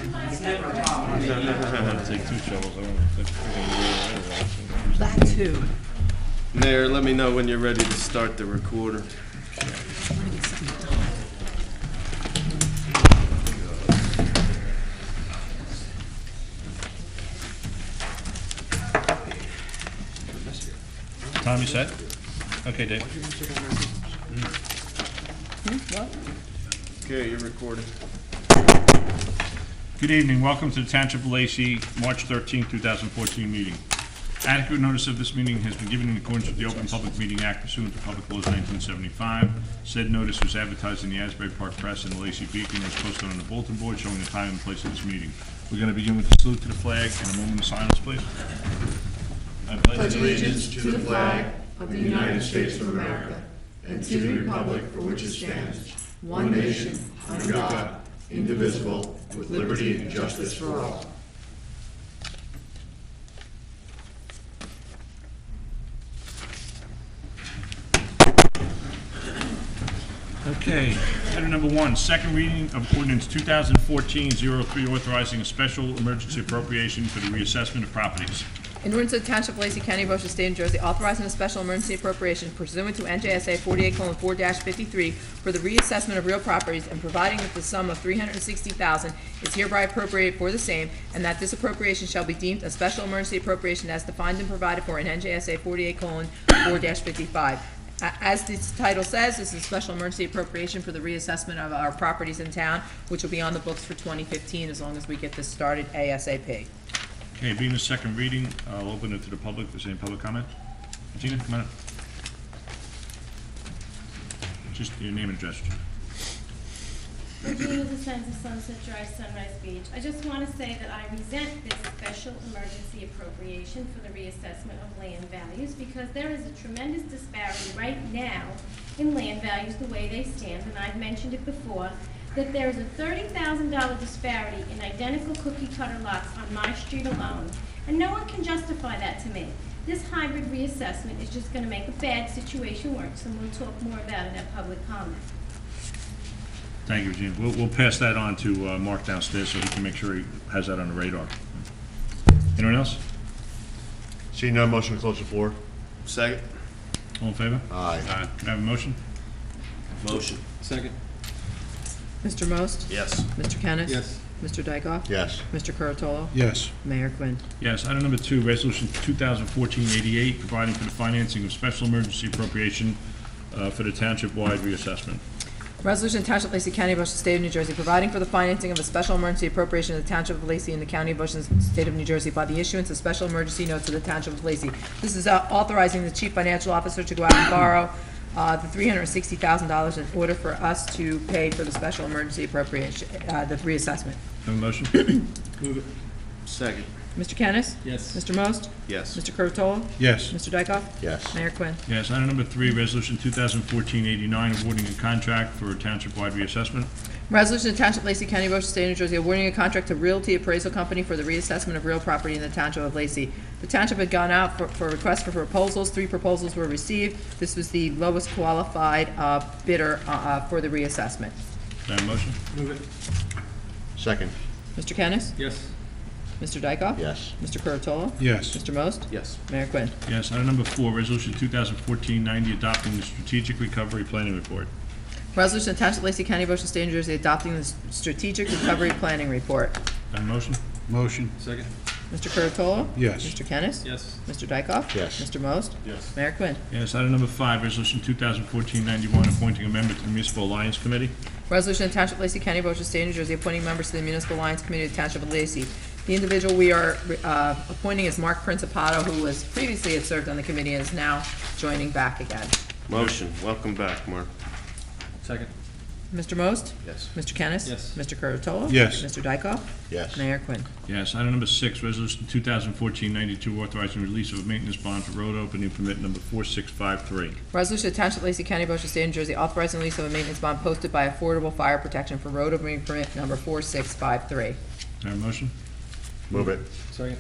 Take 2 shovels. That too. Mayor, let me know when you're ready to start the recorder. Tom, you set? Okay, Dave. Okay, you're recording. Good evening. Welcome to the Township of Lacey, March 13, 2014 meeting. Adequate notice of this meeting has been given in accordance with the Open Public Meeting Act pursuant to Public Laws 1975. Said notice was advertised in the Asbury Park Press and the Lacey Beacon and was posted on the bulletin board showing the time and place of this meeting. We're going to begin with the salute to the flag and a moment of silence, please. I Pledge allegiance to the flag of the United States of America and to the republic for which it stands, one nation, under God, indivisible, with liberty and justice for all. Okay, item number 1, second reading of ordinance 2014-03 authorizing a special emergency appropriation for the reassessment of properties. In order to the Township of Lacey County, Ocean State, New Jersey, authorizing a special emergency appropriation pursuant to NJSA 48:4-53 for the reassessment of real properties and providing that the sum of $360,000 is hereby appropriated for the same, and that this appropriation shall be deemed a special emergency appropriation as defined and provided for in NJSA 48:4-55. As this title says, this is a special emergency appropriation for the reassessment of our properties in town, which will be on the books for 2015 as long as we get this started ASAP. Okay, being the second reading, I'll open it to the public. If there's any public comment? Gina, come on up. Just your name and address. Regina DeSenza, Sunset Drive, Sunrise Beach. I just want to say that I resent this special emergency appropriation for the reassessment of land values because there is a tremendous disparity right now in land values the way they stand, and I've mentioned it before, that there is a $30,000 disparity in identical cookie-cutter lots on my street alone, and no one can justify that to me. This hybrid reassessment is just going to make a bad situation worse, and we'll talk more about it at public comment. Thank you, Gene. We'll pass that on to Mark downstairs so he can make sure he has that on the radar. Anyone else? Seeing none, motion to close the floor. Second? All in favor? Aye. Can I have a motion? Motion. Second. Mr. Most? Yes. Mr. Kennis? Yes. Mr. Dykoff? Yes. Mr. Curatolo? Yes. Mayor Quinn. Yes. Item number 2, resolution 2014-88, providing for the financing of special emergency appropriation for the township-wide reassessment. Resolution of Township of Lacey County, Ocean State of New Jersey, providing for the financing of a special emergency appropriation of the Township of Lacey in the County of Ocean State of New Jersey by the issuance of special emergency notes of the Township of Lacey. This is authorizing the Chief Financial Officer to go out and borrow the $360,000 in order for us to pay for the special emergency appropriation, the reassessment. Have a motion? Move it. Second. Mr. Kennis? Yes. Mr. Most? Yes. Mr. Curatolo? Yes. Mr. Dykoff? Yes. Mayor Quinn. Yes. Item number 3, resolution 2014-89, awarding a contract for a township-wide reassessment. Resolution of Township of Lacey County, Ocean State, New Jersey, awarding a contract to Realty Appraisal Company for the reassessment of real property in the Township of Lacey. The Township had gone out for requests for proposals. 3 proposals were received. This was the lowest qualified bidder for the reassessment. Can I have a motion? Move it. Second. Mr. Kennis? Yes. Mr. Dykoff? Yes. Mr. Curatolo? Yes. Mr. Most? Yes. Mayor Quinn. Yes. Item number 4, resolution 2014-90, adopting the strategic recovery planning report. Resolution of Township of Lacey County, Ocean State, New Jersey, adopting the Strategic Recovery Planning Report. Can I have a motion? Motion. Second. Mr. Curatolo? Yes. Mr. Kennis? Yes. Mr. Dykoff? Yes. Mr. Most? Yes. Mayor Quinn. Yes. Item number 5, resolution 2014-91, appointing a member to the Municipal Alliance Committee. Resolution of Township of Lacey County, Ocean State, New Jersey, appointing members to the Municipal Alliance Committee of the Township of Lacey. The individual we are appointing is Mark Principato, who was previously had served on the committee and is now joining back again. Motion. Welcome back, Mark. Second. Mr. Most? Yes. Mr. Kennis? Yes. Mr. Curatolo? Yes. Mr. Dykoff? Yes. Mayor Quinn. Yes. Item number 6, resolution 2014-92, authorizing release of a maintenance bond for road opening permit number 4653. Resolution of Township of Lacey County, Ocean State, New Jersey, authorizing release of a maintenance bond posted by Affordable Fire Protection for road opening permit number 4653. Can I have a motion? Move it. Second.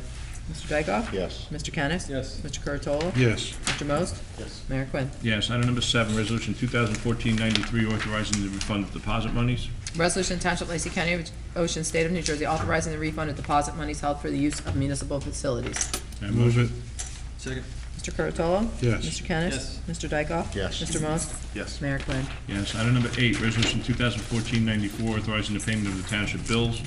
Mr. Dykoff? Yes. Mr. Kennis? Yes. Mr. Curatolo? Yes. Mr. Most? Yes. Mayor Quinn. Yes. Item number 7, resolution 2014-93, authorizing the refund of deposit monies. Resolution to Township of Lacey County, Ocean, State of New Jersey, authorizing the refund of deposit monies held for the use of municipal facilities. Can I have a Move motion? it. Second. Mr. Curatolo? Yes. Mr. Kennis? Yes. Mr. Dykoff? Yes. Mr. Most? Yes. Mayor Quinn. Yes. Item number 8, resolution 2014-94, authorizing the payment of the township bills.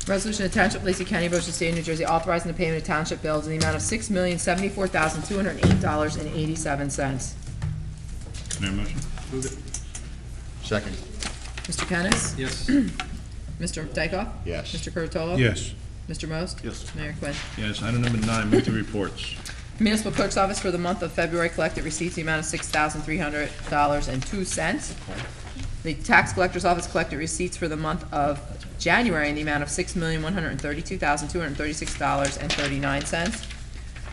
Resolution to Township of Lacey County, Ocean, State of New Jersey, authorizing the payment of township bills in the amount of $6,074,208.87. Can I have a motion? Move it. Second. Mr. Kennis? Yes. Mr. Dykoff? Yes. Mr. Curatolo? Yes. Mr. Most? Yes. Mayor Quinn. Yes. Item number 9, monthly reports. Municipal Clerk's Office for the month of February collected receipts in the amount of $6,300.02. The Tax Collector's Office collected receipts for the month of January in the amount of $6,132,236.39.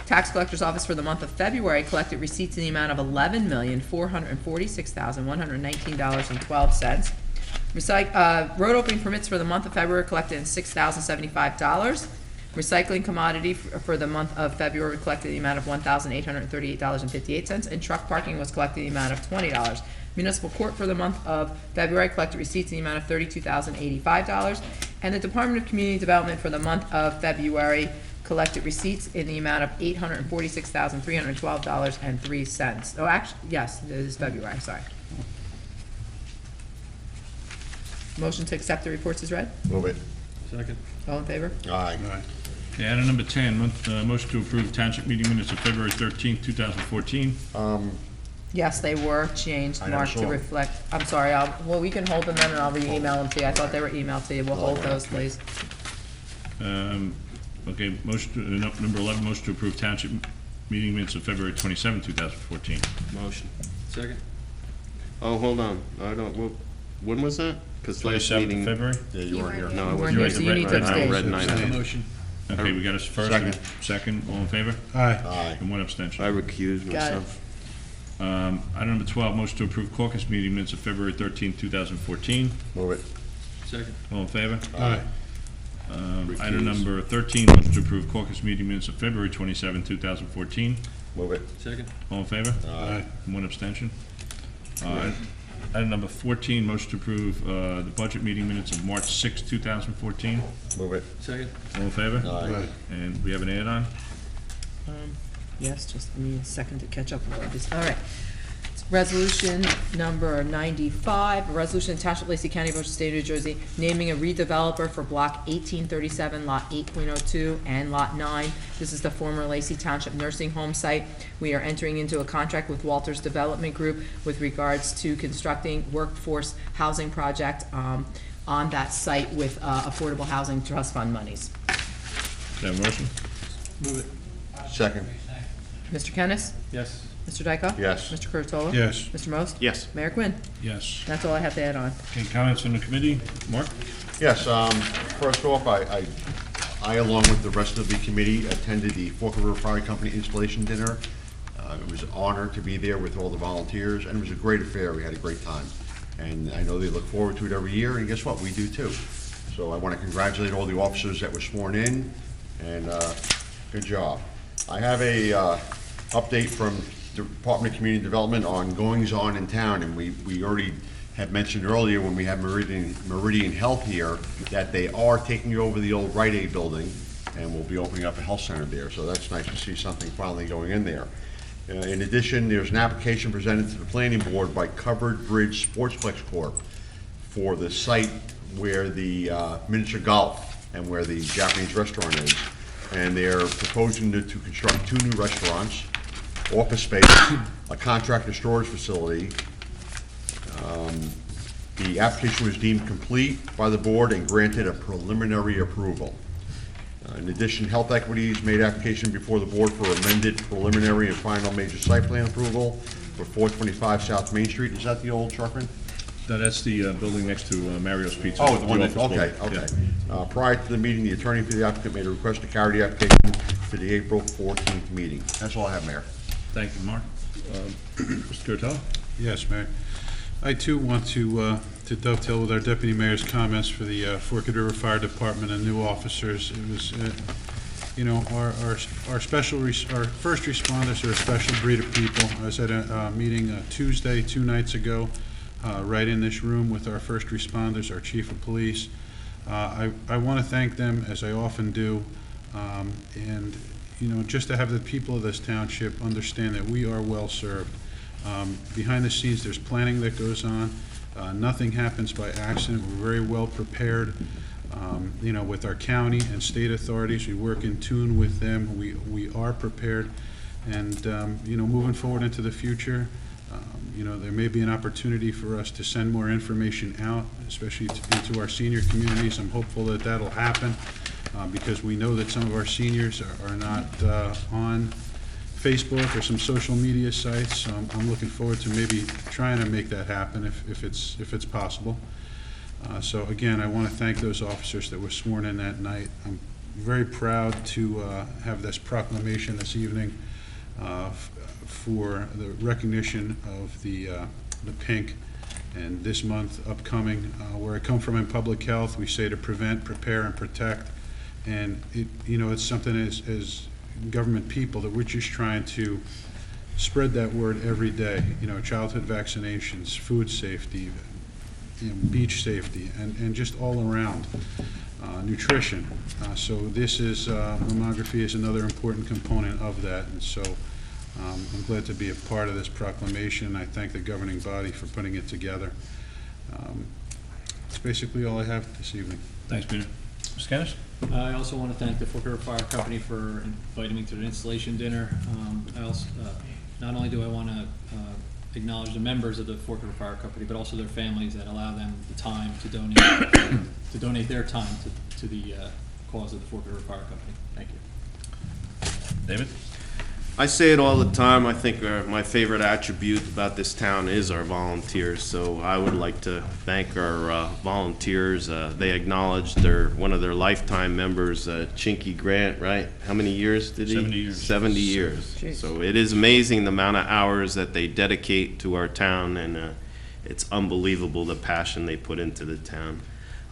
Tax Collector's Office for the month of February collected receipts in the amount of $11,446,119.12. Road opening permits for the month of February collected in $6,075. Recycling commodity for the month of February collected in the amount of $1,838.58, and truck parking was collected in the amount of $20. Municipal court for the month of February collected receipts in the amount of $32,085, and the Department of Community Development for the month of February collected receipts in the amount of $846,312.03. Oh, actually, yes, it is February, sorry. Motion to accept the reports is read. Move it. Second. All in favor? Aye. Aye. Okay, item number 10, motion to approve township meeting minutes of February 13th, 2014. Yes, they were changed, I never Mark, saw to 'em. reflect, I'm sorry, well, we can hold them then and I'll re-email them to you. I thought they were emailed to you. We'll hold those, please. Okay, motion to, number 11, motion to approve township meeting minutes of February 27th, 2014. Motion. Second. Oh, hold on. I don't, when was that? Because last 27th of meeting. February? Yeah, you weren't here. No, I You weren't wasn't. here, so you need to I abstain. read 9. Motion. Okay, we got a first and a second, all in favor? Aye. Aye. And one abstention. I recused Got it. myself. Item number 12, motion to approve caucus meeting minutes of February 13th, 2014. Move it. Second. All in favor? Aye. Item number 13, motion to approve caucus meeting minutes of February 27th, 2014. Move it. Second. All in favor? Aye. And one abstention. Item number 14, motion to approve the budget meeting minutes of March 6th, 2014. Move it. Second. All in favor? Aye. And we have an add-on? Yes, just give me a second to catch up with this. All right. It's Resolution number 95, a resolution in Township of Lacey County, Ocean State of New Jersey, naming a redeveloper for Block 1837, Lot 8.02 and Lot 9. This is the former Lacey Township Nursing Home site. We are entering into a contract with Walters Development Group with regards to constructing workforce housing project on that site with Affordable Housing Trust Fund monies. Can I have a motion? Move it. Second. Mr. Kennis? Yes. Mr. Dykoff? Yes. Mr. Curatolo? Yes. Mr. Most? Yes. Mayor Quinn. Yes. That's all I have to add on. Okay, comments from the committee? Mark? Yes, first off, I, along with the rest of the committee, attended the Fork River Fire Company installation dinner. It was an honor to be there with all the volunteers, and it was a great affair. We had a great time. And I know they look forward to it every year, and guess what? We do too. So I want to congratulate all the officers that were sworn in, and good job. I have a update from Department of Community Development on goings-on in town, and we already had mentioned earlier when we had Meridian Health here that they are taking over the old Rite Aid building, and we'll be opening up a health center there, so that's nice to see something finally going in there. In addition, there's an application presented to the planning board by Covered Bridge Sportsplex Corp. for the site where the miniature golf and where the Japanese restaurant is. And they're proposing to construct 2 new restaurants, office space, a contractor storage facility. The application was deemed complete by the board and granted a preliminary approval. In addition, Health Equities made application before the board for amended preliminary and final major site plan approval for 425 South Main Street. Is that the old Truckman? No, that's the building next to Mario's Pizza. Oh, the one that, office okay, building. okay. Yeah. Prior to the meeting, the attorney for the applicant made a request to carry the application to the April 14th meeting. That's all I have, Mayor. Thank you, Mark. Mr. Curatolo? Yes, Mayor. I too want to dovetail with our deputy mayor's comments for the Forked River Fire Department and new officers. It was, you know, our first responders are a special breed of people. I was at a meeting Tuesday, 2 nights ago, right in this room with our first responders, our chief of police. I want to thank them, as I often do, and, you know, just to have the people of this township understand that we are well-served. Behind the scenes, there's planning that goes on. Nothing happens by accident. We're very well prepared, you know, with our county and state authorities. We work in tune with them. We are prepared. And, you know, moving forward into the future, you know, there may be an opportunity for us to send more information out, especially into our senior communities. I'm hopeful that that'll happen, because we know that some of our seniors are not on Facebook or some social media sites. So I'm looking forward to maybe trying to make that happen if it's possible. So again, I want to thank those officers that were sworn in that night. I'm very proud to have this proclamation this evening for the recognition of the pink. And this month upcoming, where I come from in public health, we say to prevent, prepare, and protect. And it, you know, it's something as government people that we're just trying to spread that word every day. You know, childhood vaccinations, food safety, you know, beach safety, and just all around. Nutrition. So this is, mammography is another important component of that. And so I'm glad to be a part of this proclamation. I thank the governing body for putting it together. That's basically all I have this evening. Thanks, Peter. Mr. Kennis? I also want to thank the Fork River Fire Company for inviting me to the installation dinner. I also, not only do I want to acknowledge the members of the Fork River Fire Company, but also their families that allow them the time to donate their time to the cause of the Fork River Fire Company. Thank you. David? I say it all the time. I think my favorite attribute about this town is our volunteers. So I would like to thank our volunteers. They acknowledged one of their lifetime members, Chinky Grant, right? How many years did he? 70 years. 70 years. Jeez. So it is amazing the amount of hours that they dedicate to our town, and it's unbelievable the passion they put into the town.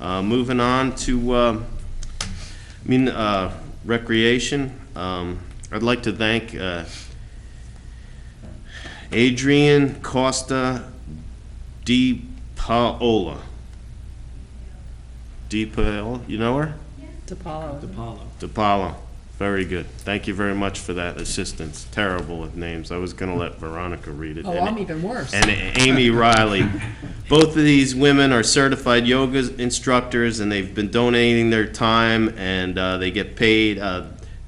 Moving on to recreation. I'd like to thank Adrian Costa Di Paola. Di Paola, you know her? DePaulo. Apollo. Di Paola. Very good. Thank you very much for that assistance. Terrible with names. I was going to let Veronica read it. Oh, I'm even worse. And Amy Riley. Both of these women are certified yoga instructors, and they've been donating their time, and they get paid.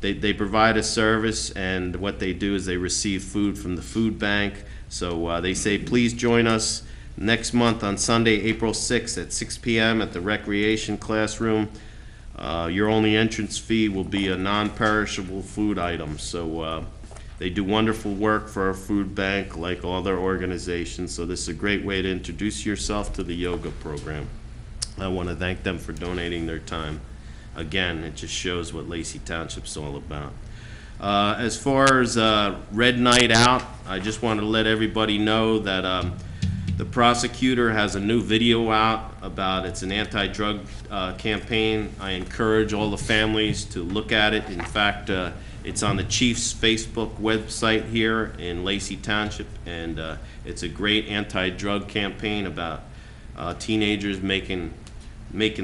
They provide a service, and what they do is they receive food from the food bank. So they say, please join us next month on Sunday, April 6th at 6 p.m. at the recreation classroom. Your only entrance fee will be a non-perishable food item. So they do wonderful work for our food bank like all their organizations. So this is a great way to introduce yourself to the yoga program. I want to thank them for donating their time. Again, it just shows what Lacey Township's all about. As far as Red Night Out, I just want to let everybody know that the prosecutor has a new video out about it's an anti-drug campaign. I encourage all the families to look at it. In fact, it's on the Chief's Facebook website here in Lacey Township, and it's a great anti-drug campaign about teenagers making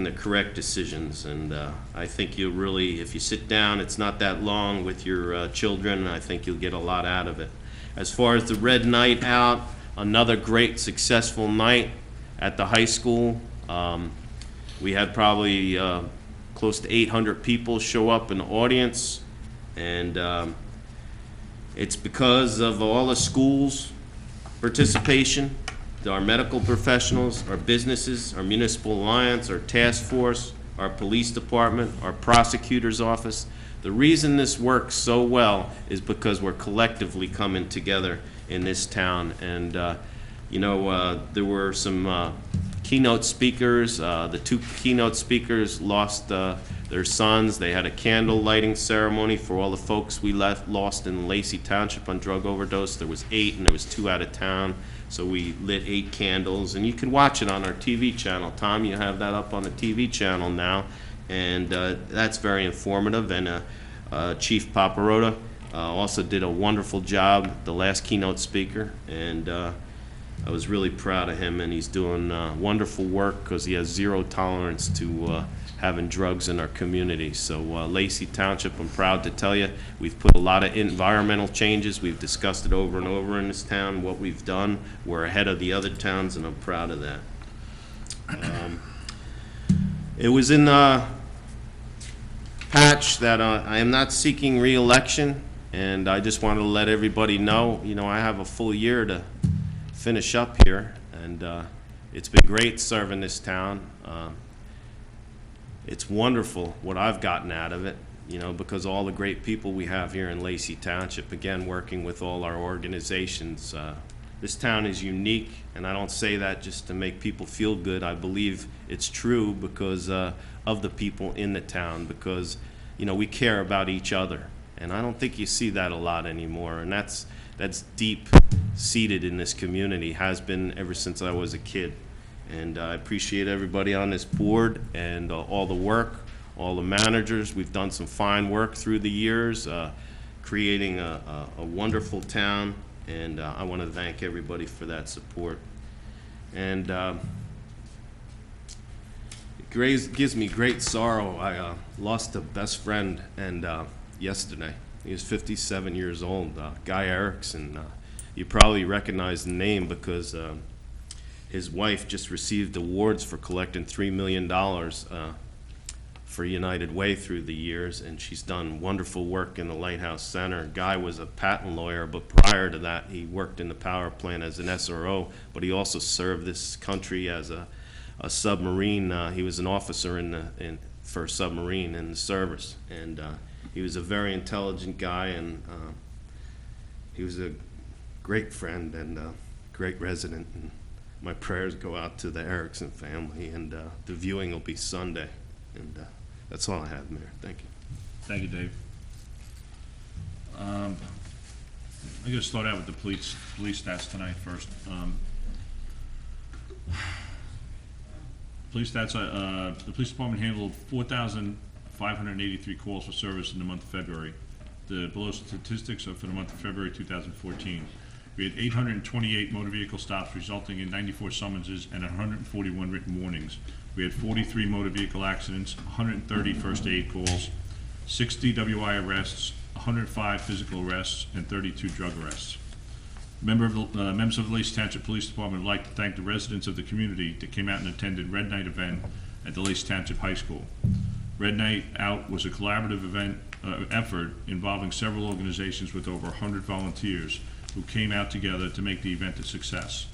the correct decisions. And I think you'll really, if you sit down, it's not that long with your children, I think you'll get a lot out of it. As far as the Red Night Out, another great successful night at the high school. We had probably close to 800 people show up in the audience, and it's because of all the schools' participation, our medical professionals, our businesses, our municipal alliance, our task force, our police department, our prosecutor's office. The reason this works so well is because we're collectively coming together in this town. And there were some keynote speakers. The two keynote speakers lost their sons. They had a candle lighting ceremony for all the folks we lost in Lacey Township on drug overdose. There was 8, and there was 2 out of town. So we lit 8 candles, and you can watch it on our TV channel. Tom, you have that up on the TV channel now, and that's very informative. And Chief Paparota also did a wonderful job, the last keynote speaker, and I was really proud of him, and he's doing wonderful work because he has zero tolerance to having drugs in our community. So Lacey Township, I'm proud to tell you, we've put a lot of environmental changes. We've discussed it over and over in this town, what we've done. We're ahead of the other towns, and I'm proud of that. It was in patch that I am not seeking re-election, and I just wanted to let everybody know, I have a full year to finish up here, and it's been great serving this town. It's wonderful what I've gotten out of it, because all the great people we have here in Lacey Township, again, working with all our organizations. This town is unique, and I don't say that just to make people feel good. I believe it's true because of the people in the town, because, we care about each other. And I don't think you see that a lot anymore, and that's deep-seated in this community, has been ever since I was a kid. And I appreciate everybody on this board and all the work, all the managers. We've done some fine work through the years, creating a wonderful town, and I want to thank everybody for that support. And it gives me great sorrow. I lost a best friend yesterday. He was 57 years old, Guy Erickson. You probably recognize the name because his wife just received awards for collecting $3 million for United Way through the years, and she's done wonderful work in the Lighthouse Center. Guy was a patent lawyer, but prior to that, he worked in the power plant as an SRO, but he also served this country as a submarine. He was an officer for a submarine in the service, and he was a very intelligent guy, and he was a great friend and a great resident. And my prayers go out to the Erickson family, and the viewing will be Sunday. And that's all I have, Mayor. Thank you. Thank you, Dave. I'm going to start out with the police stats tonight first. Police stats, the police department handled 4,583 calls for service in the month of February. The below statistics are for the month of February 2014. We had 828 motor vehicle stops, resulting in 94 summonses and 141 written warnings. We had 43 motor vehicle accidents, 130 first aid calls, 60 WI arrests, 105 physical arrests, and 32 drug arrests. Members of the Lacey Township Police Department would like to thank the residents of the community that came out and attended Red Night event at the Lacey Township High School. Red Night Out was a collaborative effort involving several organizations with over 100 volunteers who came out together to make the event a success.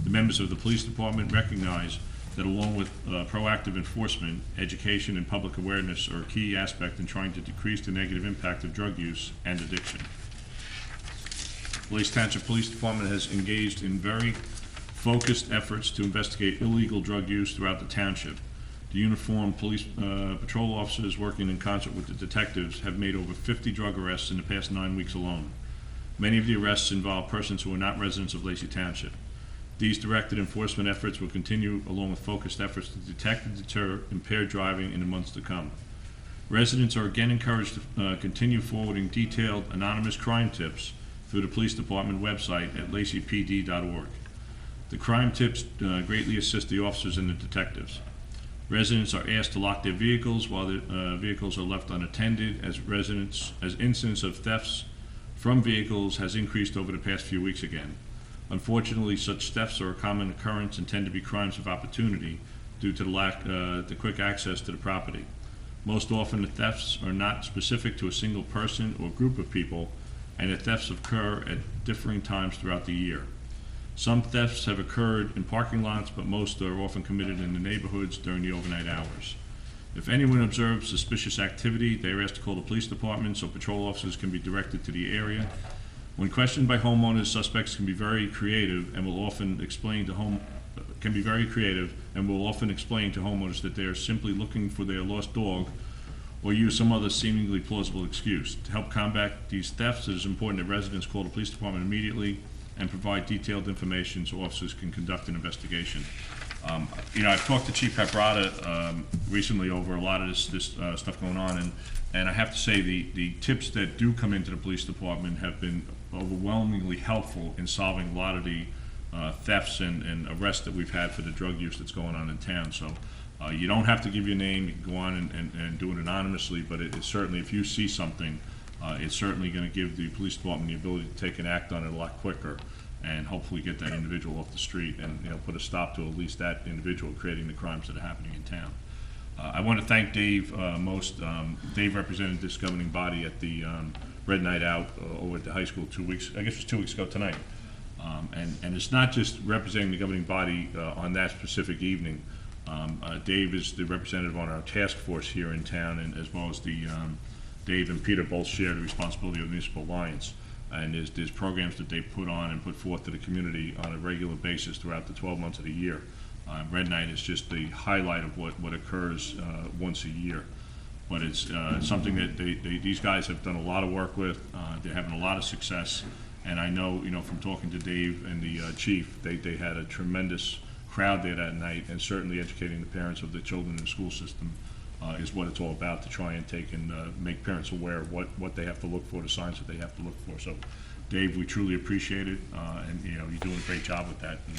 The members of the police department recognize that along with proactive enforcement, education and public awareness are a key aspect in trying to decrease the negative impact of drug use and addiction. The Lacey Township Police Department has engaged in very focused efforts to investigate illegal drug use throughout the township. The uniformed police patrol officers working in concert with the detectives have made over 50 drug arrests in the past 9 weeks alone. Many of the arrests involve persons who are not residents of Lacey Township. These directed enforcement efforts will continue along with focused efforts to detect and deter impaired driving in the months to come. Residents are again encouraged to continue forwarding detailed anonymous crime tips through the police department website at laceypd.org. The crime tips greatly assist the officers and the detectives. Residents are asked to lock their vehicles while the vehicles are left unattended, as incidents of thefts from vehicles has increased over the past few weeks again. Unfortunately, such thefts are a common occurrence and tend to be crimes of opportunity due to the quick access to the property. Most often, the thefts are not specific to a single person or group of people, and the thefts occur at differing times throughout the year. Some thefts have occurred in parking lots, but most are often committed in the neighborhoods during the overnight hours. If anyone observes suspicious activity, they are asked to call the police department so patrol officers can be directed to the area. When questioned by homeowners, suspects can be very creative and will often explain to homeowners that they are simply looking for their lost dog or use some other seemingly plausible excuse. To help combat these thefts, it is important that residents call the police department immediately and provide detailed information so officers can conduct an investigation. I've talked to Chief Caprata recently over a lot of this stuff going on, and I have to say the tips that do come into the police department have been overwhelmingly helpful in solving a lot of the thefts and arrests that we've had for the drug use that's going on in town. So you don't have to give your name. You can go on and do it anonymously, but it certainly, if you see something, it's certainly going to give the police department the ability to take an act on it a lot quicker and hopefully get that individual off the street and, you know, put a stop to at least that individual creating the crimes that are happening in town. I want to thank Dave Most. Dave represented this governing body at the Red Night Out over at the high school 2 weeks, I guess it was 2 weeks ago tonight. And it's not just representing the governing body on that specific evening. Dave is the representative on our task force here in town, and as well as the Dave and Peter both share the responsibility of the Municipal Alliance. And there's programs that they put on and put forth to the community on a regular basis throughout the 12 months of the year. Red Night is just the highlight of what occurs once a year. But it's something that these guys have done a lot of work with. They're having a lot of success. And I know, you know, from talking to Dave and the chief, they had a tremendous crowd there that night, and certainly educating the parents of the children in the school system is what it's all about, to try and take and make parents aware of what they have to look for, the signs that they have to look for. So, Dave, we truly appreciate it, and, you know, you're doing a great job with that. And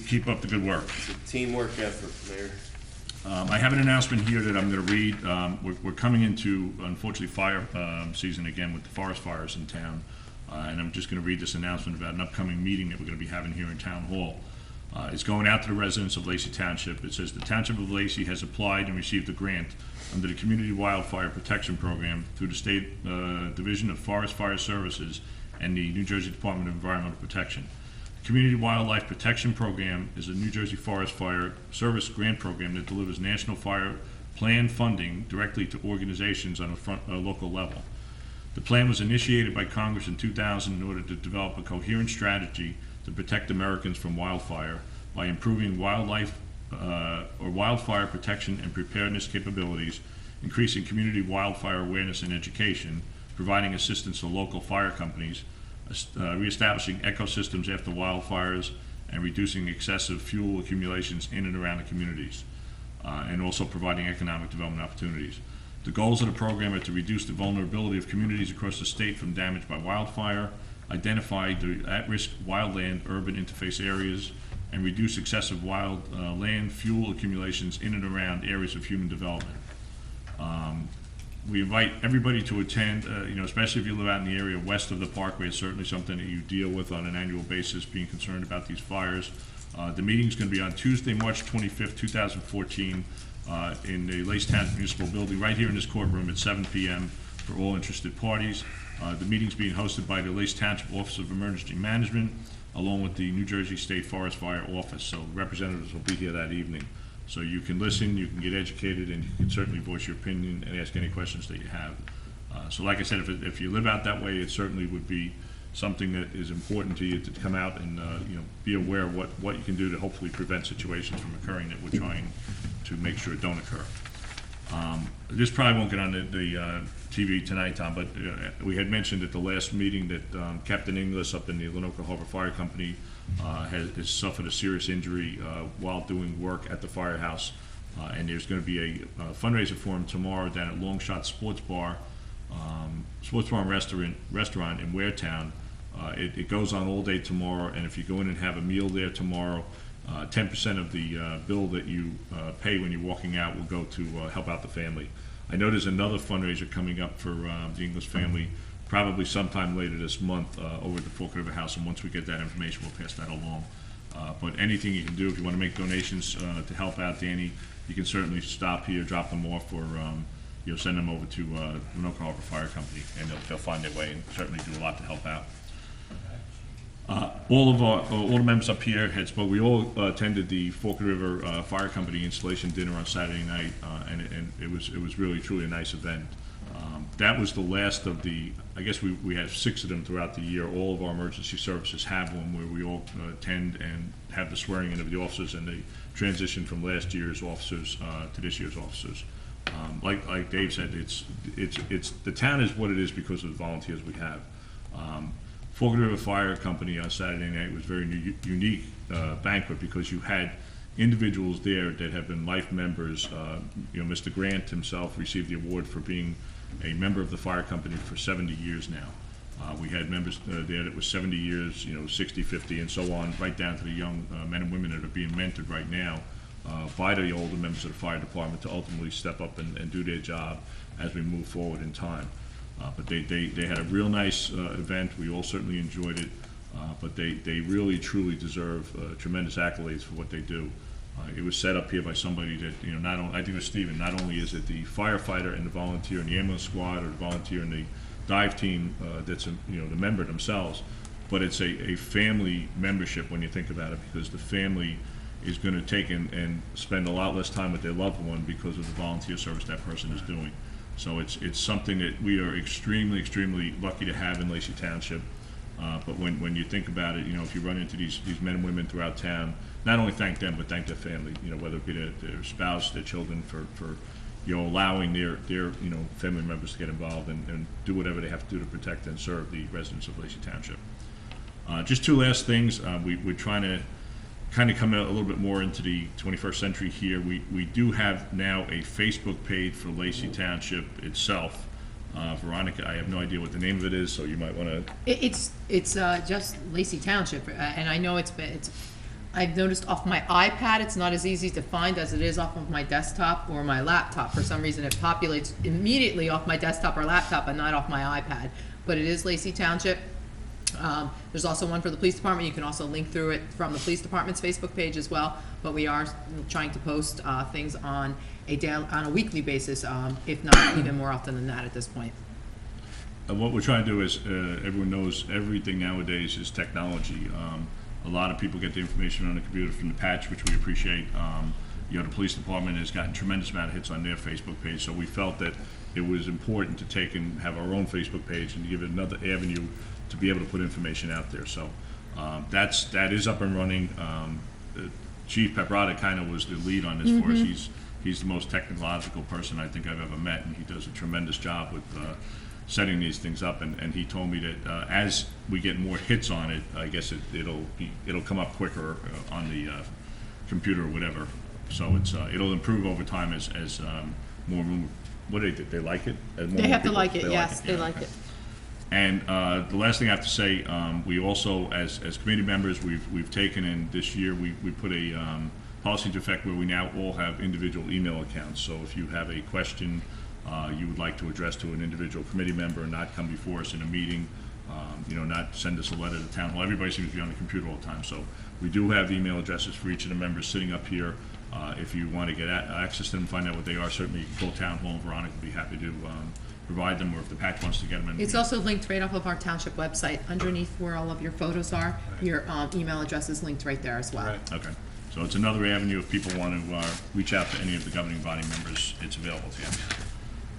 keep up the good work. It's a teamwork effort, Mayor. I have an announcement here that I'm going to read. We're coming into, unfortunately, fire season again with the forest fires in town. And I'm just going to read this announcement about an upcoming meeting that we're going to be having here in Town Hall. It's going out to the residents of Lacey Township. It says the Township of Lacey has applied and received a grant under the Community Wildfire Protection Program through the State Division of Forest Fire Services and the New Jersey Department of Environmental Protection. Community Wildlife Protection Program is a New Jersey Forest Fire Service grant program that delivers national fire plan funding directly to organizations on a local level. The plan was initiated by Congress in 2000 in order to develop a coherent strategy to protect Americans from wildfire by improving wildlife or wildfire protection and preparedness capabilities, increasing community wildfire awareness and education, providing assistance to local fire companies, reestablishing ecosystems after wildfires, and reducing excessive fuel accumulations in and around the communities, and also providing economic development opportunities. The goals of the program are to reduce the vulnerability of communities across the state from damage by wildfire, identify the at-risk wildland urban interface areas, and reduce excessive wild land fuel accumulations in and around areas of human development. We invite everybody to attend, you know, especially if you live out in the area west of the Parkway. It's certainly something that you deal with on an annual basis, being concerned about these fires. The meeting's going to be on Tuesday, March 25th, 2014, in the Lacey Township Municipal Building, right here in this courtroom at 7 p.m. for all interested parties. The meeting's being hosted by the Lacey Township Office of Emergency Management, along with the New Jersey State Forest Fire Office. So representatives will be here that evening. So you can listen, you can get educated, and you can certainly voice your opinion and ask any questions that you have. So like I said, if you live out that way, it certainly would be something that is important to you to come out and you know, be aware of what you can do to hopefully prevent situations from occurring that we're trying to make sure don't occur. This probably won't get on the TV tonight, Tom, but we had mentioned at the last meeting that Captain Inglis up in the Lenoka Harbor Fire Company has suffered a serious injury while doing work at the firehouse. And there's going to be a fundraiser for him tomorrow down at Long Shot Sports Bar and Restaurant in Waretown. It goes on all day tomorrow, and if you go in and have a meal there tomorrow, 10% of the bill that you pay when you're walking out will go to help out the family. I know there's another fundraiser coming up for the English family, probably sometime later this month over at the Forked River House, and once we get that information, we'll pass that along. But anything you can do, if you want to make donations to help out Danny, you can certainly stop here, drop them off, or you know, send them over to Lenoka Harbor Fire Company, and they'll find their way and certainly do a lot to help out. All the members up here had spoke. We all attended the Forked River Fire Company installation dinner on Saturday night, and it was really truly a nice event. That was the last of the. I guess we have 6 of them throughout the year. All of our emergency services have one where we all attend and have the swearing in of the officers and the transition from last year's officers to this year's officers. Like Dave said, it's the town is what it is because of the volunteers we have. Forked River Fire Company on Saturday night was very unique banquet because you had individuals there that have been life members. You know, Mr. Grant himself received the award for being a member of the fire company for 70 years now. We had members there that was 70 years, 60, 50, and so on, right down to the young men and women that are being mentored right now by the older members of the fire department to ultimately step up and do their job as we move forward in time. But they had a real nice event. We all certainly enjoyed it, but they really, truly deserve tremendous accolades for what they do. It was set up here by somebody that, not only, I think it was Stephen, not only is it the firefighter and the volunteer in the ambulance squad or the volunteer in the dive team that's, the member themselves, but it's a family membership when you think about it, because the family is going to take and spend a lot less time with their loved one because of the volunteer service that person is doing. So it's something that we are extremely, extremely lucky to have in Lacey Township. But when you think about it, if you run into these men and women throughout town, not only thank them, but thank their family, whether it be their spouse, their children, for allowing their family members to get involved and do whatever they have to do to protect and serve the residents of Lacey Township. Just two last things. We're trying to kind of come out a little bit more into the 21st century here. We do have now a Facebook page for Lacey Township itself. Veronica, I have no idea what the name of it is, so you might want to. It's just Lacey Township, and I know it's I've noticed off my iPad it's not as easy to find as it is off of my desktop or my laptop. For some reason it populates immediately off my desktop or laptop and not off my iPad. But it is Lacey Township. There's also one for the police department. You can also link through it from the police department's Facebook page as well. But we are trying to post things on a weekly basis, if not even more often than that at this point. What we're trying to do is, everyone knows everything nowadays is technology. A lot of people get the information on the computer from the patch, which we appreciate. The police department has gotten a tremendous amount of hits on their Facebook page, so we felt that it was important to take and have our own Facebook page and give it another avenue to be able to put information out there. So that is up and running. Chief Peprada kind of was the lead on this for us. He's the most technological person I think I've ever met, and he does a tremendous job with setting these things up. And he told me that as we get more hits on it, I guess it'll come up quicker on the computer or whatever. So it'll improve over time as more room. What do they like it? They have to like it. Yes, they like it. And the last thing I have to say, we also, as committee members, we've taken in this year, we put a policy into effect where we now all have individual email accounts. So if you have a question you would like to address to an individual committee member and not come before us in a meeting, not send us a letter to town hall. Everybody seems to be on the computer all the time. So we do have email addresses for each of the members sitting up here. If you want to get access to them, find out what they are, certainly you can call town hall and Veronica will be happy to provide them, or if the patch wants to get them in. It's also linked right off of our township website. Underneath where all of your photos are, your email address is linked right there as well. Right. Okay, so it's another avenue if people want to reach out to any of the governing body members, it's available to you.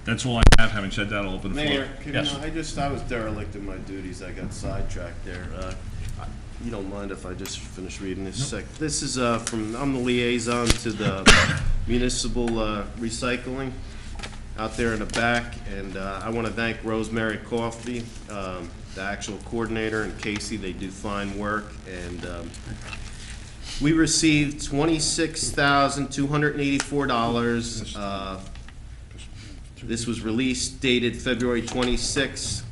That's all I have. Having said that, I'll open the floor. Mayor, Yes. I was derelict in my duties. I got sidetracked there. You don't mind if I just finish reading this sec? This is I'm the liaison to the municipal recycling out there in the back, and I want to thank Rosemary Coffey, the actual coordinator, and Casey. They do fine work, and we received $26,284. This was released dated February 26th,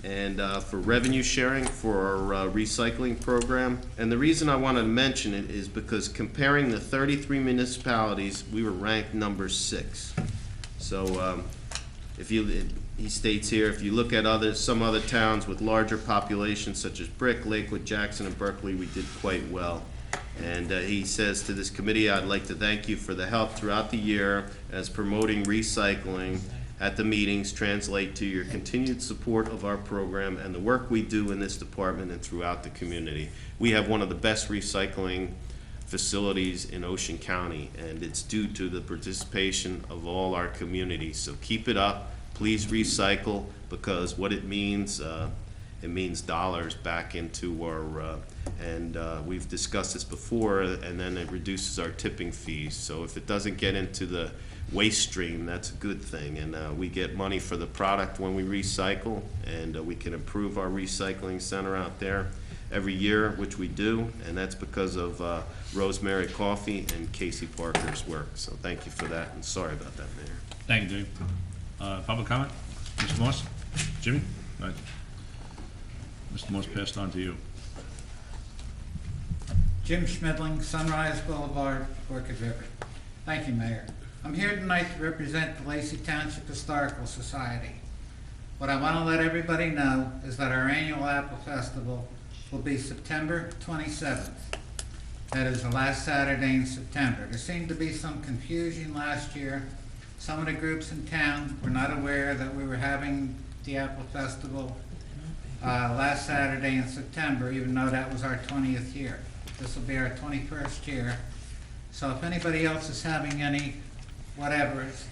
and for revenue sharing for our recycling program. And the reason I want to mention it is because comparing the 33 municipalities, we were ranked number 6. So he states here, if you look at some other towns with larger populations such as Brick, Lakewood, Jackson, and Berkeley, we did quite well. And he says to this committee, I'd like to thank you for the help throughout the year as promoting recycling at the meetings translate to your continued support of our program and the work we do in this department and throughout the community. We have one of the best recycling facilities in Ocean County, and it's due to the participation of all our communities. So keep it up. Please recycle, because what it means dollars back into our, we've discussed this before, and then it reduces our tipping fees. So if it doesn't get into the waste stream, that's a good thing. And we get money for the product when we recycle, and we can improve our recycling center out there every year, which we do, and that's because of Rosemary Coffey and Casey Parker's work. So thank you for that, and sorry about that, Mayor. Thank you, Dave. Public comment? Mr. Moss? Jimmy? All right. Mr. Moss, passed on to you. Jim Schmidling, Sunrise Boulevard, Orchid River. Thank you, Mayor. I'm here tonight to represent the Lacey Township Historical Society. What I want to let everybody know is that our annual Apple Festival will be September 27th. That is the last Saturday in September. There seemed to be some confusion last year. Some of the groups in town were not aware that we were having the Apple Festival last Saturday in September, even though that was our 20th year. This will be our 21st year. So if anybody else is having any whatevers,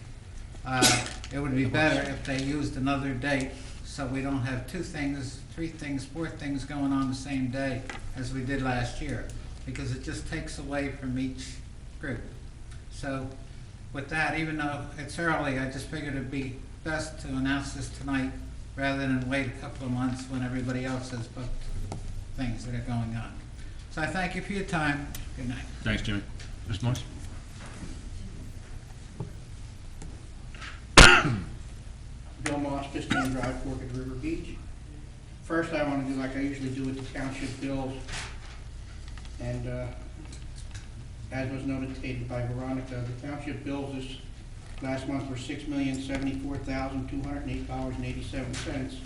it would be better if they used another date so we don't have 2 things, 3 things, 4 things going on the same day as we did last year, because it just takes away from each group. So with that, even though it's early, I just figured it'd be best to announce this tonight rather than wait a couple of months when everybody else has booked things that are going on. So I thank you for your time. Good night. Thanks, Jimmy. Mr. Moss? Bill Moss, Biscayne Drive, Orchid River Beach. First, I want to do like I usually do with the township bills. And as was notated by Veronica, the township bills this last month were $6,074,208.87.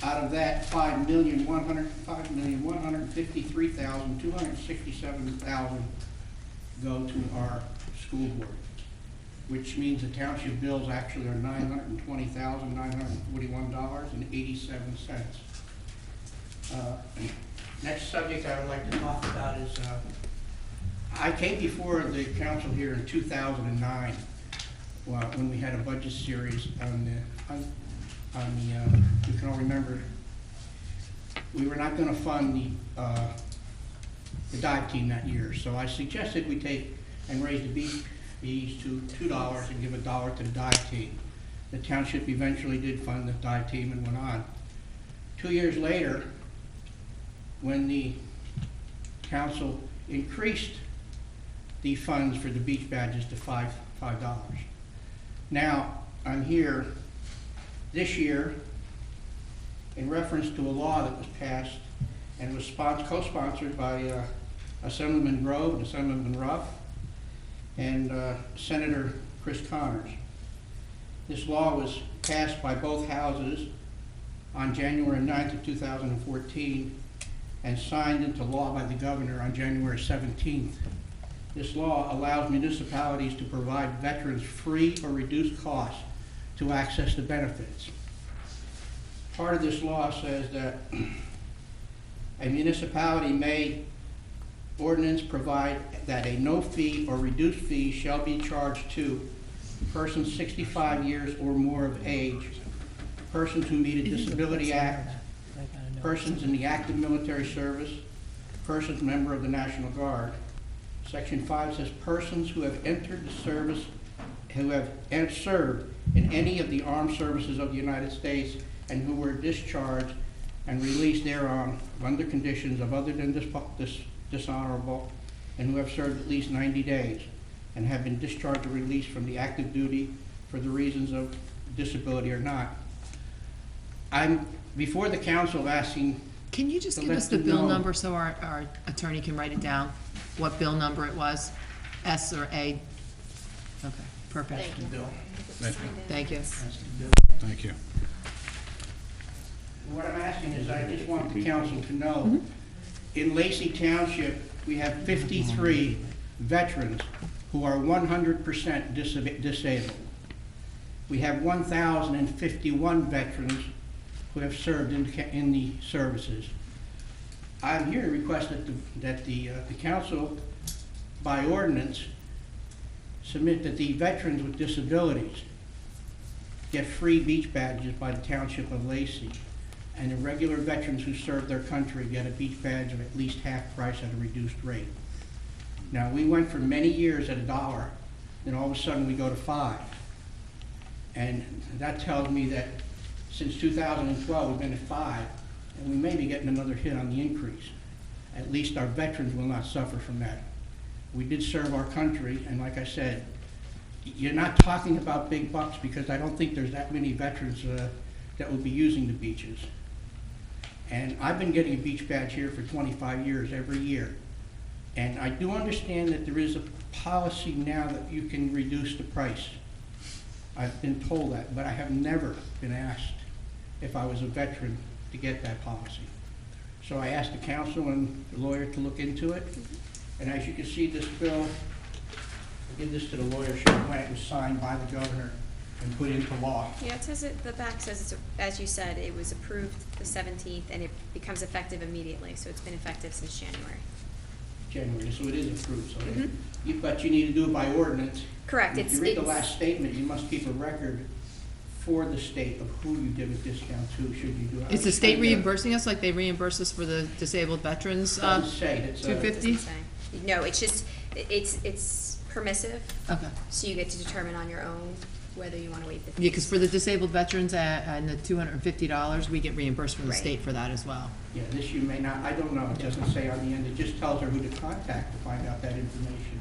Out of that, $5,153,267 go to our school board, which means the township bills actually are $920,941.87. Next subject I would like to talk about is, I came before the council here in 2009, when we had a budget series on the, you can all remember, we were not gonna fund the dive team that year, so I suggested we take and raise the beach fees to $2 and give $1 to the dive team. The township eventually did fund the dive team and went on. 2 years later, when the council increased the funds for the beach badges to $5. Now, I'm here this year in reference to a law that was passed and was co-sponsored by Assemblyman Grove and Assemblyman Ruff and Senator Chris Connors. This law was passed by both houses on January 9th of 2014 and signed into law by the governor on January 17th. This law allows municipalities to provide veterans free or reduced costs to access the benefits. Part of this law says that a municipality may ordinance provide that a no fee or reduced fee shall be charged to persons 65 years or more of age, persons who meet a Disability Act, persons in the active military service, persons member of the National Guard. Section 5 says persons who have entered the service, who have served in any of the armed services of the United States and who were discharged and released thereon under conditions of other than dishonorable, and who have served at least 90 days and have been discharged or released from the active duty for the reasons of disability or not. I'm before the council asking. Can you just to give let us the them bill know- number so our attorney can write it down? What bill number it was? S or A? Okay, perfect. Bill. Thank you. Thank you. What I'm asking is, I just want the council to know, in Lacey Township, we have 53 veterans who are 100% disabled. We have 1,051 veterans who have served in the services. I'm here to request that the council, by ordinance, submit that the veterans with disabilities get free beach badges by the Township of Lacey, and the regular veterans who serve their country get a beach badge of at least half price at a reduced rate. Now, we went for many years at $1, then all of a sudden we go to $5. And that tells me that since 2012, we've been at $5, and we may be getting another hit on the increase. At least our veterans will not suffer from that. We did serve our country, and like I said, you're not talking about big bucks because I don't think there's that many veterans that will be using the beaches. And I've been getting a beach badge here for 25 years, every year. And I do understand that there is a policy now that you can reduce the price. I've been told that, but I have never been asked if I was a veteran to get that policy. So I asked the council and the lawyer to look into it. And as you can see, this bill, I'll give this to the lawyer, showing when it was signed by the governor and put into law. Yeah, it says the back says, it's, as you said, it was approved the 17th, and it becomes effective immediately, so it's been effective since January. January, so it is approved, so, Mhm. but you need to do it by ordinance. Correct, And if you read the last statement, you must keep a record for the state of who you give a discount to, should you do it. Is the state reimbursing us like they reimburse us for the disabled veterans, Doesn't say, it's a. 250? Doesn't say. No, it's just, it's permissive, Okay. so you get to determine on your own whether you want to waive the fees. Yeah, because for the disabled veterans and the $250, we get reimbursed from the Right. state for that as well. Yeah, this you may not, I don't know, it doesn't say on the end, it just tells her who to contact to find out that information.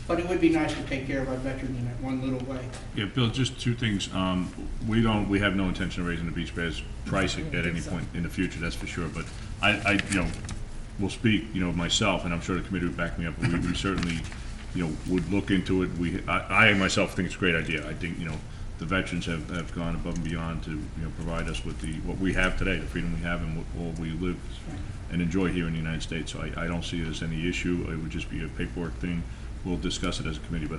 But it would be nice to take care of our veterans in that one little way. Yeah, Bill, just two things. We have no intention of raising the beach badge price at any point in the future, that's for sure. But I will speak, myself, and I'm sure the committee would back me up, but we certainly, would look into it. I myself think it's a great idea. I think, the veterans have gone above and beyond to, provide us with what we have today, the freedom we have and all we live and enjoy here in the United States. So I don't see it as any issue. It would just be a paperwork thing. We'll discuss it as a committee, but,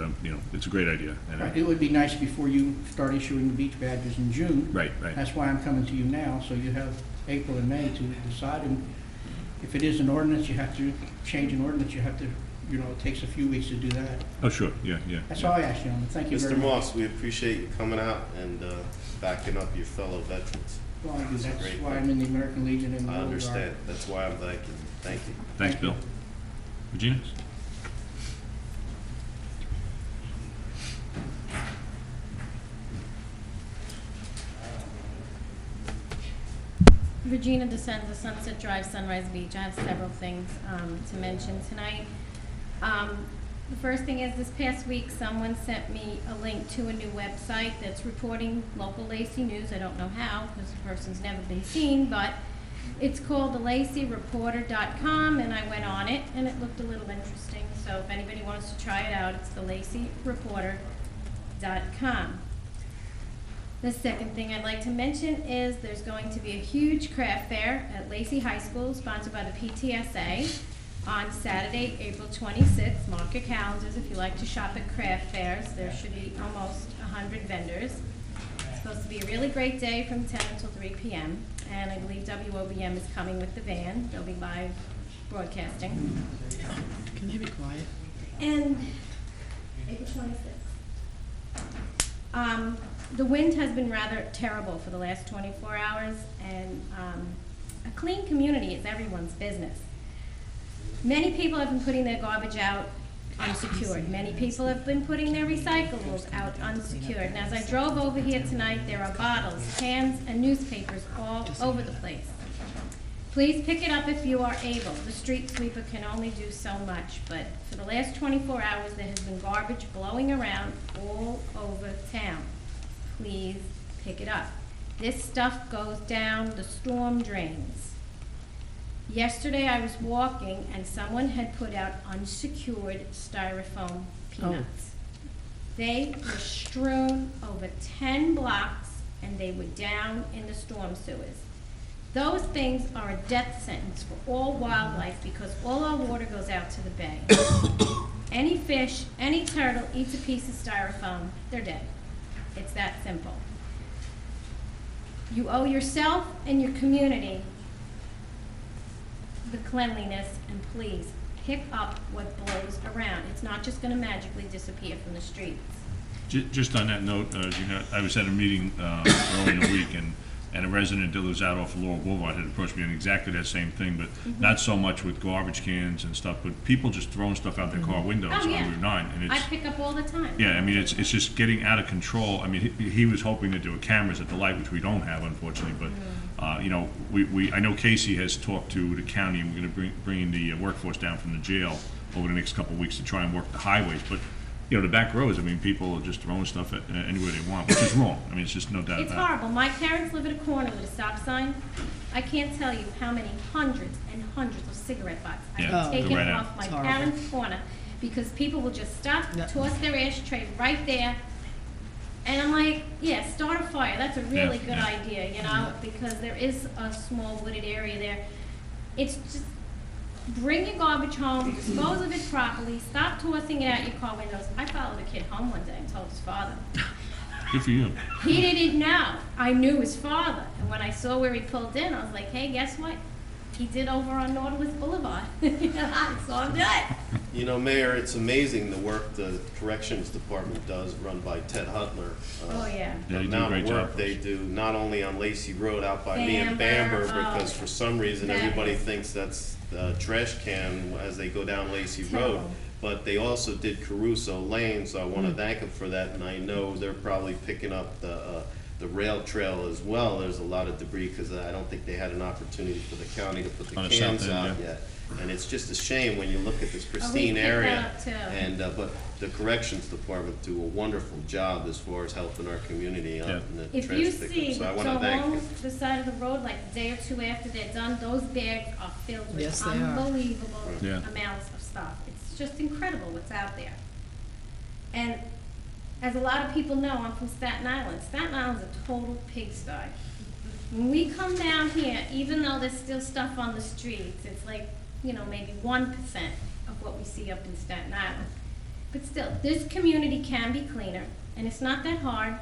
it's a great idea. And Right, it would be nice before you start issuing the beach badges in June. Right. That's why I'm coming to you now, so you have April and May to decide. And if it is an ordinance, you have to change an ordinance, you have to, it takes a few weeks to do that. Oh, sure, yeah. That's all I ask, gentlemen. Thank you very Mr. much. Moss, we appreciate you coming out and backing up your fellow veterans. Well, I do. It's a That's great why thing. I'm in the American Legion and the I Old Guard. understand. That's why I'm thanking you. Thank you. Thanks, Bill. Regina? Regina DeSenza, Sunset Drive, Sunrise Beach. I have several things to mention tonight. The first thing is, this past week, someone sent me a link to a new website that's reporting local Lacey news. I don't know how, because the person's never been seen, but it's called thelaceyreporter.com, and I went on it, and it looked a little interesting. So if anybody wants to try it out, it's thelaceyreporter.com. The second thing I'd like to mention is there's going to be a huge craft fair at Lacey High School, sponsored by the PTSA, on Saturday, April 26th. Mark your calendars if you like to shop at craft fairs. There should be almost 100 vendors. It's supposed to be a really great day from 10 until 3 p.m. And I believe WOBM is coming with the van. They'll be live broadcasting. Can you be quiet? And April 26th. The wind has been rather terrible for the last 24 hours, and a clean community is everyone's business. Many people have been putting their garbage out unsecured. Many people have been putting their recyclables out unsecured. And as I drove over here tonight, there are bottles, cans, and newspapers all over the place. Please pick it up if you are able. The street sweeper can only do so much, but for the last 24 hours, there has been garbage blowing around all over town. Please pick it up. This stuff goes down the storm drains. Yesterday I was walking and someone had put out unsecured styrofoam peanuts. They were strewn over 10 blocks and they were down in the storm sewers. Those things are a death sentence for all wildlife because all our water goes out to the bay. Any fish, any turtle eats a piece of styrofoam, they're dead. It's that simple. You owe yourself and your community the cleanliness, and please pick up what blows around. It's not just going to magically disappear from the streets. Just on that note, I was at a meeting early in the week, and a resident that lives out off of Laurel Boulevard had approached me on exactly that same thing, but not so much with garbage cans and stuff, but people just throwing stuff out their car windows Oh, yeah. on Route 9. And I it's, pick up all the time. yeah, I mean, it's just getting out of control. I mean, he was hoping to do cameras at the light, which we don't have, unfortunately, but, I know Casey has talked to the county, and we're gonna bring the workforce down from the jail over the next couple of weeks to try and work the highways, but, the back roads, I mean, people are just throwing stuff at anywhere they want, which is wrong. I mean, it's just no doubt It's about it. horrible. My parents live at a corner with a stop sign. I can't tell you how many hundreds and hundreds of cigarette butts Yeah, I've they're taken right off out. my It's horrible. parents' corner because people will just stop, toss their ashtray right there. And I'm like, yeah, start a fire. That's a really good yeah. idea, you know, because there is a small wooded area there. It's just, bring your garbage home, dispose of it properly, stop tossing it out your car windows. I followed a kid home one day and told his father. Good for you. He didn't know. I knew his father. And when I saw where he pulled in, I was like, hey, guess what? He did over on Nautilus Boulevard. I saw him do it. You know, Mayor, it's amazing the work the Corrections Department does, run by Ted Huntler. Oh, yeah. The Yeah, they do a amount great of job work for they us. do, not only on Lacey Road out by me and Bamber, Bamber, because oh, for some reason, that everybody is thinks that's the trash can as they go down Lacey Road. Terrible. But they also did Caruso Lane, so I want to thank them for that, and I know they're probably picking up the rail trail as well. There's a lot of debris, because I don't think they had an opportunity for the county to put the On the cans south end, out yeah. yet. And it's just a shame when you look at this Oh, we pristine picked that area. up, too. And, but the Corrections Department do a wonderful job as far as helping our community out Yeah. in the If trash you pickup. see So I what's want to thank along you. the side of the road, like a day or two after they're done, those bags are filled with Yes, they are. unbelievable Yeah. amounts of stuff. It's just incredible what's out there. And as a lot of people know, I'm from Staten Island. Staten Island's a total pigsty. When we come down here, even though there's still stuff on the streets, it's like, you know, maybe 1% of what we see up in Staten Island. But still, this community can be cleaner, and it's not that hard.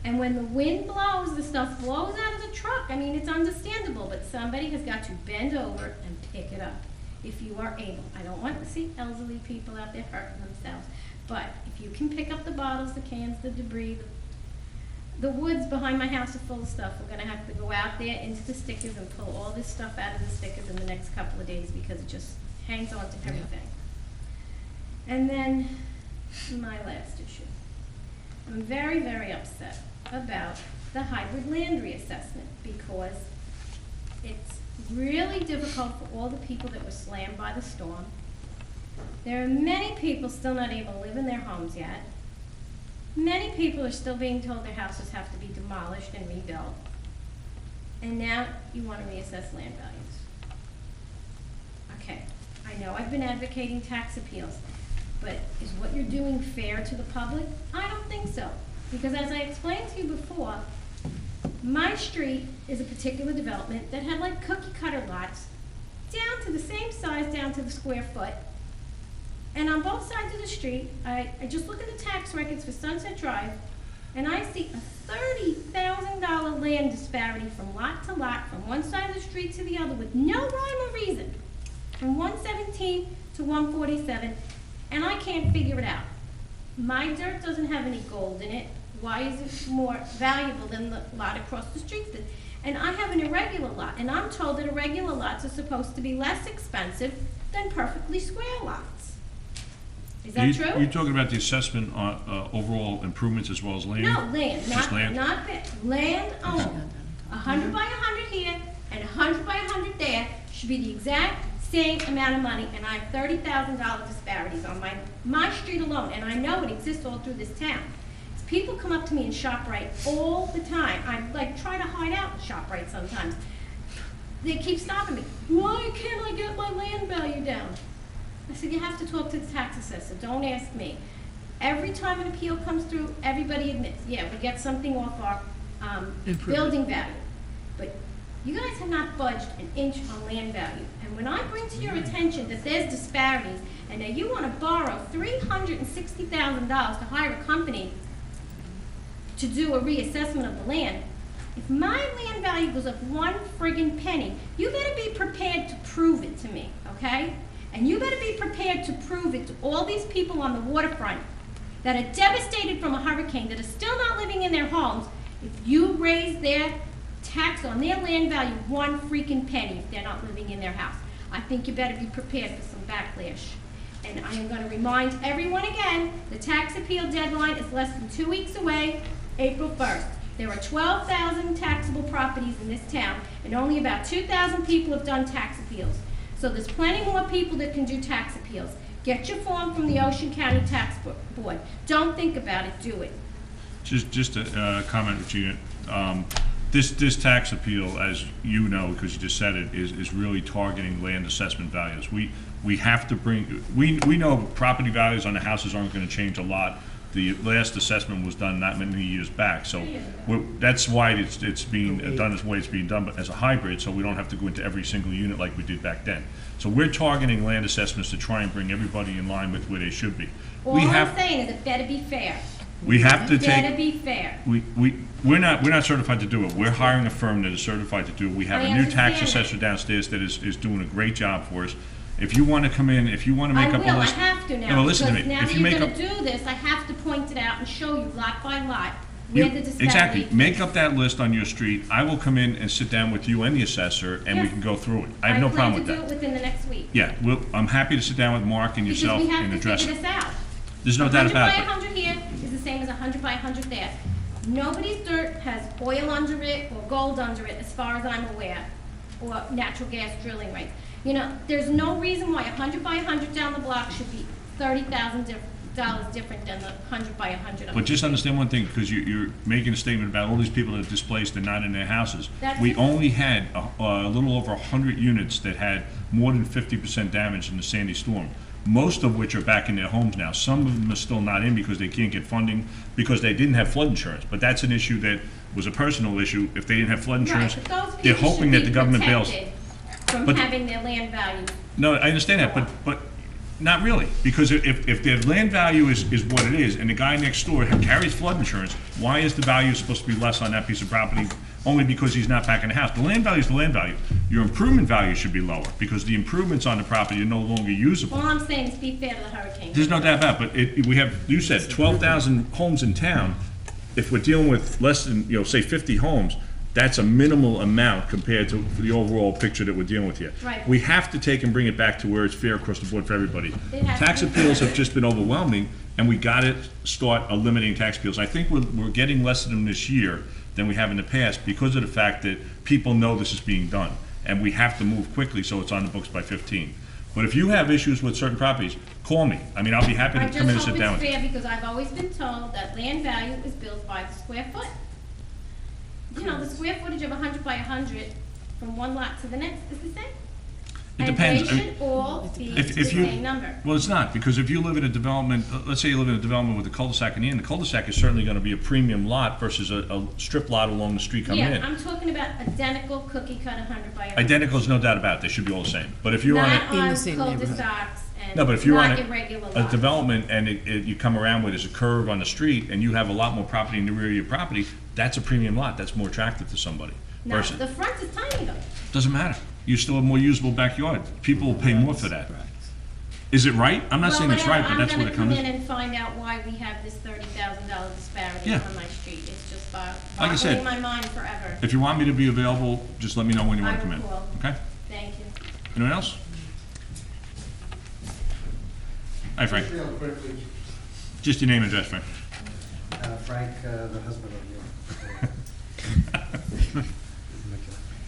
And when the wind blows, the stuff blows out of the truck. I mean, it's understandable, but somebody has got to bend over and pick it up if you are able. I don't want to see elderly people out there hurting themselves, but if you can pick up the bottles, the cans, the debris, the woods behind my house are full of stuff. We're gonna have to go out there into the stickers and pull all this stuff out of the stickers in the next couple of days because it just hangs on to everything. And then my last issue. I'm very, very upset about the hybrid land reassessment because it's really difficult for all the people that were slammed by the storm. There are many people still not able to live in their homes yet. Many people are still being told their houses have to be demolished and rebuilt. And now you want to reassess land values. Okay, I know I've been advocating tax appeals, but is what you're doing fair to the public? I don't think so. Because as I explained to you before, my street is a particular development that had like cookie cutter lots down to the same size, down to the square foot. And on both sides of the street, I just look at the tax records for Sunset Drive, and I see a $30,000 land disparity from lot to lot, from one side of the street to the other, with no rhyme or reason, from 117 to 147, and I can't figure it out. My dirt doesn't have any gold in it. Why is it more valuable than the lot across the street? And I have an irregular lot, and I'm told that irregular lots are supposed to be less expensive than perfectly square lots. Is that true? You're talking about the assessment on overall improvements as well as land? No, land, Just land? not land only. 100 by 100 here and 100 by 100 there should be the exact same amount of money, and I have $30,000 disparities on my street alone, and I know it exists all through this town. People come up to me in ShopRite all the time. I like try to hide out in ShopRite sometimes. They keep stopping me. Why can't I get my land value down? I said, you have to talk to the tax assessor. Don't ask me. Every time an appeal comes through, everybody admits, yeah, we get something off our building value. But you guys have not budged an inch on land value. And when I bring to your attention that there's disparities, and that you want to borrow $360,000 to hire a company to do a reassessment of the land, if my land value goes up one friggin' penny, you better be prepared to prove it to me, okay? And you better be prepared to prove it to all these people on the waterfront that are devastated from a hurricane, that are still not living in their homes, if you raise their tax on their land value one freaking penny if they're not living in their house. I think you better be prepared for some backlash. And I am going to remind everyone again, the tax appeal deadline is less than 2 weeks away, April 1st. There are 12,000 taxable properties in this town, and only about 2,000 people have done tax appeals. So there's plenty more people that can do tax appeals. Get your form from the Ocean County Tax Board. Don't think about it, do it. Just a comment, Regina. This tax appeal, as you know, because you just said it, is really targeting land assessment values. We have to bring, we know property values on the houses aren't gonna change a lot. The last assessment was done not many years back, so that's why it's being done the way it's being done, but as a hybrid, so we don't have to go into every single unit like we did back then. So we're targeting land assessments to try and bring everybody in line with where they should be. All I'm saying is it better be fair. We have to It better take, be fair. we're not certified to do it. We're hiring a firm that is certified to do it. We have I a new tax understand that. assessor downstairs that is doing a great job for us. If you want to come in, if you want to make up a I list. have to No, now, listen to because me. now If that you you're make gonna up- do this, I have to point it out and show you lot by lot You- where the disparity. Exactly. Make up that list on your street. I will come in and sit down with you and the assessor, and we Yes. can go through it. I have no problem with plan to that. do it within the next week. Yeah, I'm happy to sit down with Mark and yourself Because we and have to address figure it. this out. There's no doubt about it. 100 by 100 here is the same as 100 by 100 there. Nobody's dirt has oil under it or gold under it, as far as I'm aware, or natural gas drilling rates. You know, there's no reason why 100 by 100 down the block should be $30,000 different than the 100 by 100 up But just here. understand one thing, because you're making a statement about all these people that are displaced and not in their houses. That's We it. only had a little over 100 units that had more than 50% damage in the Sandy storm, most of which are back in their homes now. Some of them are still not in because they can't get funding, because they didn't have flood insurance. But that's an issue that was a personal issue. If they didn't have flood Right, insurance, but those they're people hoping should that be the government bails. protected from But- having their land values. No, I understand that, but not really, because if their land value is what it is, and the guy next door carries flood insurance, why is the value supposed to be less on that piece of property? Only because he's not back in the house. The land value is the land value. Your improvement value should be lower, because the improvements on the property are no longer usable. All I'm saying is be fair to the hurricane. There's no doubt about it, but we have, you said, 12,000 homes in town. If we're dealing with less than, say 50 homes, that's a minimal amount compared to the overall picture that we're dealing with here. Right. We have to take and bring it back to where it's fair across the board for everybody. It has Tax to be appeals fair. have just been overwhelming, and we got to start eliminating tax appeals. I think we're getting less of them this year than we have in the past because of the fact that people know this is being done, and we have to move quickly so it's on the books by 15. But if you have issues with certain properties, call me. I mean, I'll be happy I to come in and just sit hope down it's with you. fair, because I've always been told that land value is built by the square foot. You know, the square footage of 100 by 100 from one lot to the next is the same. It depends. And I they mean, should all be if the you- same number. Well, it's not, because if you live in a development, let's say you live in a development with a cul-de-sac in the end, the cul-de-sac is certainly gonna be a premium lot versus a strip lot along the street coming Yeah, in. I'm talking about identical cookie cut 100 by 100. Identical is no doubt about it, they should be all the same. But if you're on Not a, on the same neighborhood. cul-de-sacs and no, but if you're on not a irregular a lots. development and you come around where there's a curve on the street and you have a lot more property in the rear of your property, that's a premium lot, that's more attractive to somebody. No, Versus, the front is tiny though. doesn't matter, you still have more usable backyard, people will pay more for that. Is it right? I'm not saying it's right, but that's what it I'm comes. gonna come in and find out why we have this $30,000 disparity Yeah. on my street. It's just Like I said, boggling my mind forever. If you want me to be available, just let me know when you want I to come in, will call. okay? Thank you. Anyone else? Hi, Frank. Real quickly, Just your name and address, Frank. Frank, the husband of you.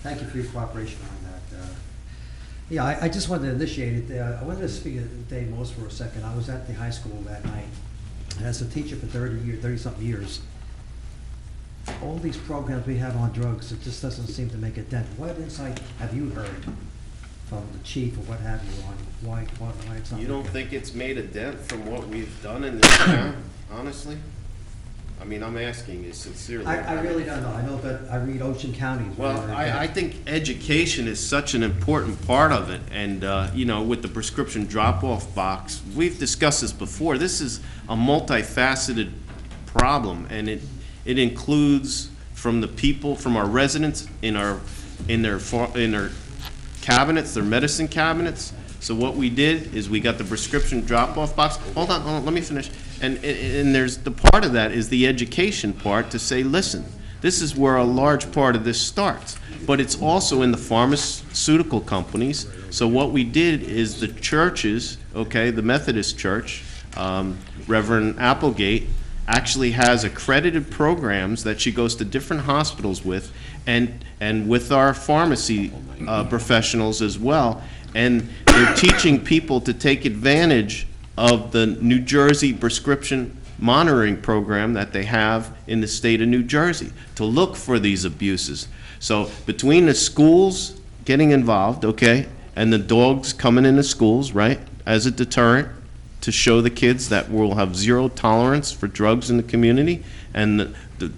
Thank you for your cooperation on that. Yeah, I just wanted to initiate it. I wanted to speak to Dave Moss for a second. I was at the high school that night, and as a teacher for 30-something years, all these programs we have on drugs, it just doesn't seem to make a dent. What insight have you heard from the chief or what have you on why it's not? You don't making- think it's made a dent from what we've done in this town, honestly? I mean, I'm asking you sincerely. I really don't know. I know that I read Ocean County's. Well, I think education is such an important part of it, and, with the prescription drop-off box, we've discussed this before, this is a multifaceted problem, and it includes from the people, from our residents in their cabinets, their medicine cabinets. So what we did is we got the prescription drop-off box. Hold on, let me finish. And there's, the part of that is the education part to say, listen, this is where a large part of this starts. But it's also in the pharmaceutical companies. So what we did is the churches, okay, the Methodist Church, Reverend Applegate, actually has accredited programs that she goes to different hospitals with, and with our pharmacy professionals as well. And they're teaching people to take advantage of the New Jersey prescription monitoring program that they have in the state of New Jersey to look for these abuses. So between the schools getting involved, okay, and the dogs coming into schools, right, as a deterrent to show the kids that we'll have zero tolerance for drugs in the community, and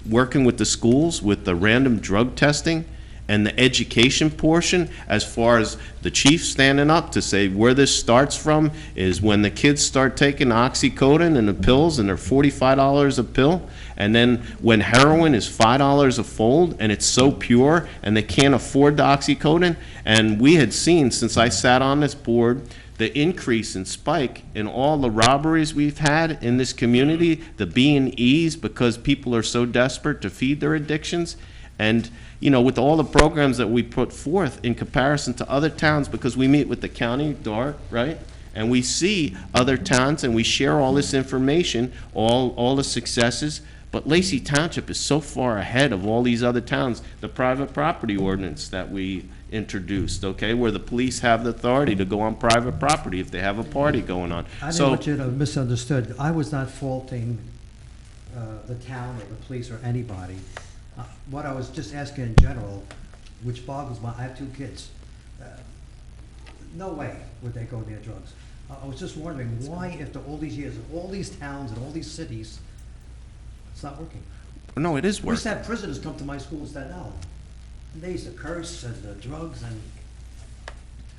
working with the schools with the random drug testing and the education portion, as far as the chief standing up to say where this starts from is when the kids start taking oxycodone and the pills, and they're $45 a pill, and then when heroin is $5 a fold, and it's so pure, and they can't afford the oxycodone. And we had seen, since I sat on this board, the increase in spike in all the robberies we've had in this community, the B&Es, because people are so desperate to feed their addictions. And, you know, with all the programs that we put forth in comparison to other towns, because we meet with the county, DART, right? And we see other towns, and we share all this information, all the successes. But Lacey Township is so far ahead of all these other towns. The private property ordinance that we introduced, okay, where the police have the authority to go on private property if they have a party going on. I didn't So, want you to misunderstood. I was not faulting the town or the police or anybody. What I was just asking in general, which boggles my, I have 2 kids. No way would they go near drugs. I was just wondering why, after all these years, in all these towns and all these cities, it's not working. no, it is We used to working. have prisoners come to my school in Staten Island. And they used to curse and drugs, and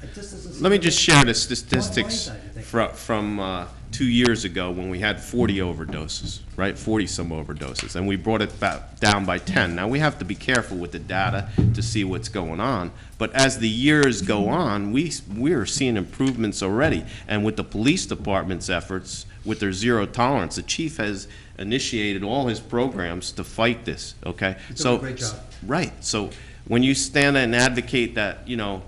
it just doesn't seem Let me to just make- share the Why statistics is that, you think? from 2 years ago when we had 40 overdoses, right? 40-some overdoses, and we brought it back down by 10. Now, we have to be careful with the data to see what's going on, but as the years go on, we're seeing improvements already. And with the police department's efforts, with their zero tolerance, the chief has initiated all his programs to fight this, okay? He's doing a great job. Right, so when you stand and advocate that, you know,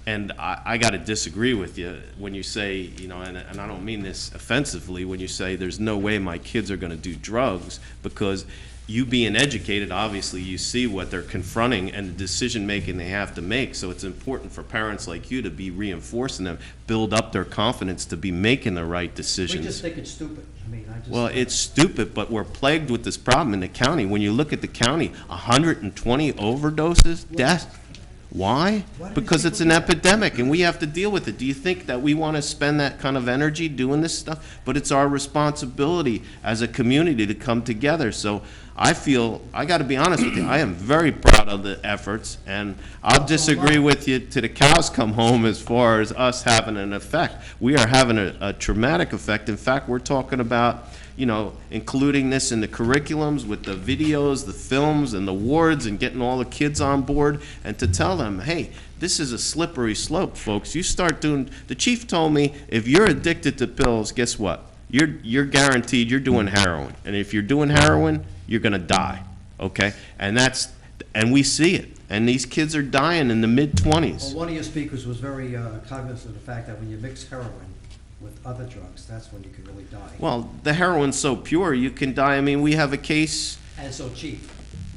and I got to disagree with you when you say, you know, and I don't mean this offensively, when you say there's no way my kids are going to do drugs, because you being educated, obviously you see what they're confronting and the decision-making they have to make, so it's important for parents like you to be reinforcing them, build up their confidence to be making the right We decisions. just think it's stupid. I mean, I just. Well, it's stupid, but we're plagued with this problem in the county. When you look at the county, 120 overdoses, deaths. Why? Why do Because these it's people an do that? epidemic, and we have to deal with it. Do you think that we want to spend that kind of energy doing this stuff? But it's our responsibility as a community to come together. So I feel, I got to be honest with you, I am very proud of the efforts, and I'll disagree with you till the cows come home as far as us having an effect. We are having a traumatic effect. In fact, we're talking about, you know, including this in the curriculums with the videos, the films, and the wards, and getting all the kids on board, and to tell them, hey, this is a slippery slope, folks. You start doing, the chief told me, if you're addicted to pills, guess what? You're guaranteed you're doing heroin. And if you're doing heroin, you're gonna die, okay? And we see it. And these kids are dying in the mid-20s. Well, one of your speakers was very cognizant of the fact that when you mix heroin with other drugs, that's when you can really die. Well, the heroin's so pure, you can die. I mean, we have a case, And it's so cheap.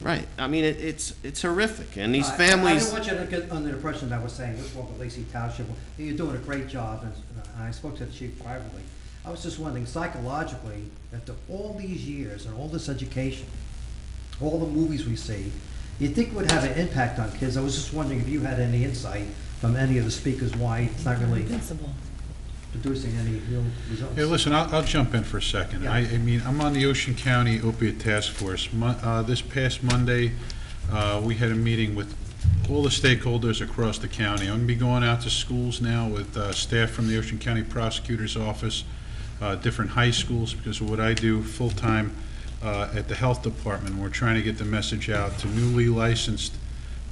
right, I mean, it's horrific, and these I families, don't want you to get under the impression that I was saying, what's wrong with Lacey Township? You're doing a great job, and I spoke to the chief privately. I was just wondering, psychologically, after all these years and all this education, all the movies we see, you'd think it would have an impact on kids. I was just wondering if you had any insight from any of the speakers why it's not really producing any real results. Hey, listen, I'll jump in for a second. Yeah. I mean, I'm on the Ocean County Opiate Task Force. This past Monday, we had a meeting with all the stakeholders across the county. I'm going to be going out to schools now with staff from the Ocean County Prosecutor's Office, different high schools, because of what I do full-time at the Health Department. We're trying to get the message out to newly licensed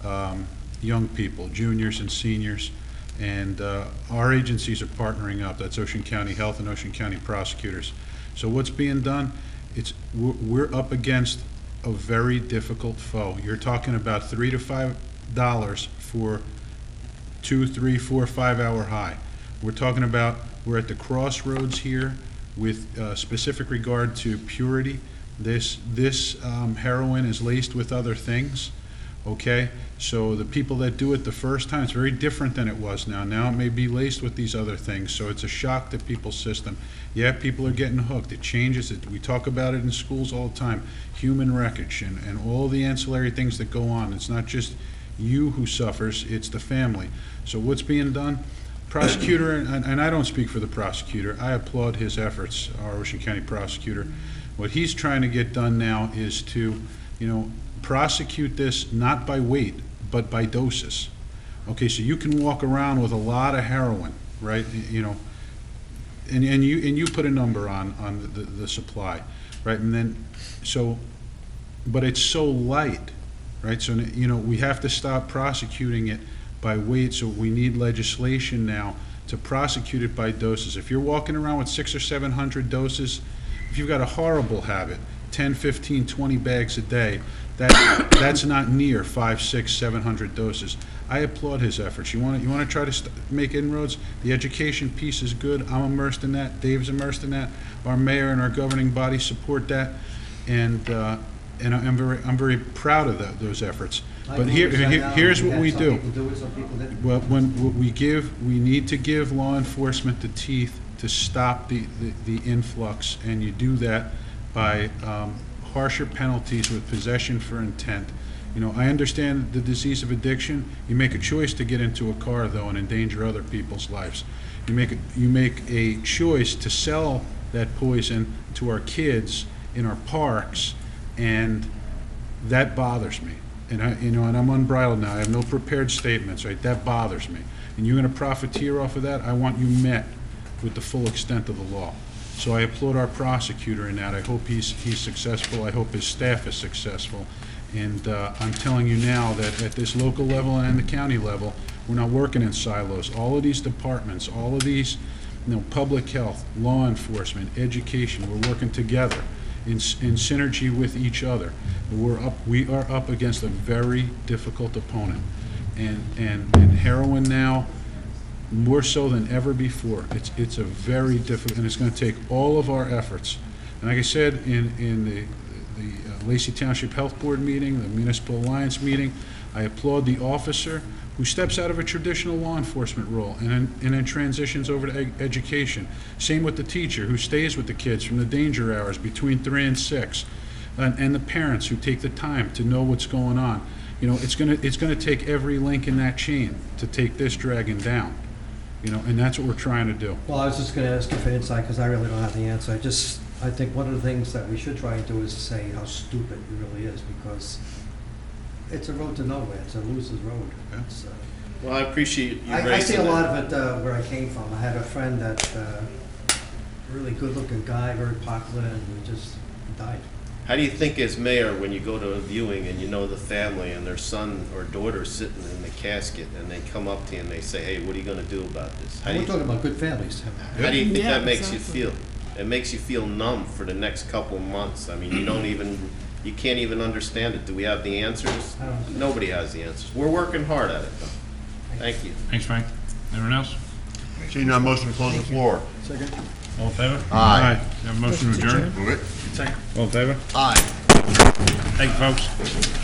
young people, juniors and seniors, and our agencies are partnering up. That's Ocean County Health and Ocean County Prosecutors. So what's being done, we're up against a very difficult foe. You're talking about $3 to $5 for 2, 3, 4, 5 hour high. We're talking about, we're at the crossroads here with specific regard to purity. This heroin is laced with other things. okay? So the people that do it the first time, it's very different than it was now. Now it may be laced with these other things, so it's a shock to people's system. Yeah, people are getting hooked. It changes it. We talk about it in schools all the time. Human wreckage and all the ancillary things that go on. It's not just you who suffers, it's the family. So what's being done? Prosecutor, and I don't speak for the prosecutor, I applaud his efforts, our Ocean County prosecutor. What he's trying to get done now is to, prosecute this not by weight, but by doses. Okay, so you can walk around with a lot of heroin, right? And you put a number on the supply, right? And then, but it's so light, right? So, we have to stop prosecuting it by weight, so we need legislation now to prosecute it by doses. If you're walking around with 600 or 700 doses, if you've got a horrible habit, 10, 15, 20 bags a day, that's not near 500, 600, 700 doses. I applaud his efforts. You want to try to make inroads? The education piece is good. I'm immersed in that. Dave's immersed in that. Our mayor and our governing body support that, and I'm very proud of those efforts. But here's what we do. Well, we need to give law enforcement the teeth to stop the influx, and you do that by harsher penalties with possession for intent. I understand the disease of addiction. You make a choice to get into a car, though, and endanger other people's lives. You make a choice to sell that poison to our kids in our parks, and that bothers me. And I'm unbridled now. I have no prepared statements, right? That bothers me. And you're going to profiteer off of that? I want you met with the full extent of the law. So I applaud our prosecutor in that. I hope he's successful. I hope his staff is successful. And I'm telling you now that at this local level and the county level, we're not working in silos. All of these departments, all of these, public health, law enforcement, education, we're working together in synergy with each other. We are up against a very difficult opponent. And heroin now, more so than ever before. It's a very difficult, and it's going to take all of our efforts. And like I said in the Lacey Township Health Board meeting, the Municipal Alliance meeting, I applaud the officer who steps out of a traditional law enforcement role and then transitions over to education. Same with the teacher who stays with the kids from the danger hours between 3 and 6, and the parents who take the time to know what's going on. It's going to take every link in that chain to take this dragon down. And that's what we're trying to do. Well, I was just going to ask you for insight, because I really don't have the answer. I think one of the things that we should try and do is say how stupid it really is, because it's a road to nowhere. It's a loser's road. Yeah. Well, I appreciate you raising I see a that. lot of it where I came from. I had a friend that, really good-looking guy, very popular, and he just died. How do you think as mayor, when you go to a viewing and you know the family and their son or daughter sitting in the casket and they come up to you and they say, hey, what are you going to do about this? We're talking about good families. How do you think that makes you feel? It makes you feel numb for the next couple of months. I mean, you can't even understand it. Do we have the answers? Nobody has the answers. We're working hard at it, though. Thank you. Thanks, Frank. Anyone else? Seeing none, motion to close the floor. All in favor? Aye. You have a motion to adjourn? Move it. All in favor? Aye. Thank you, folks.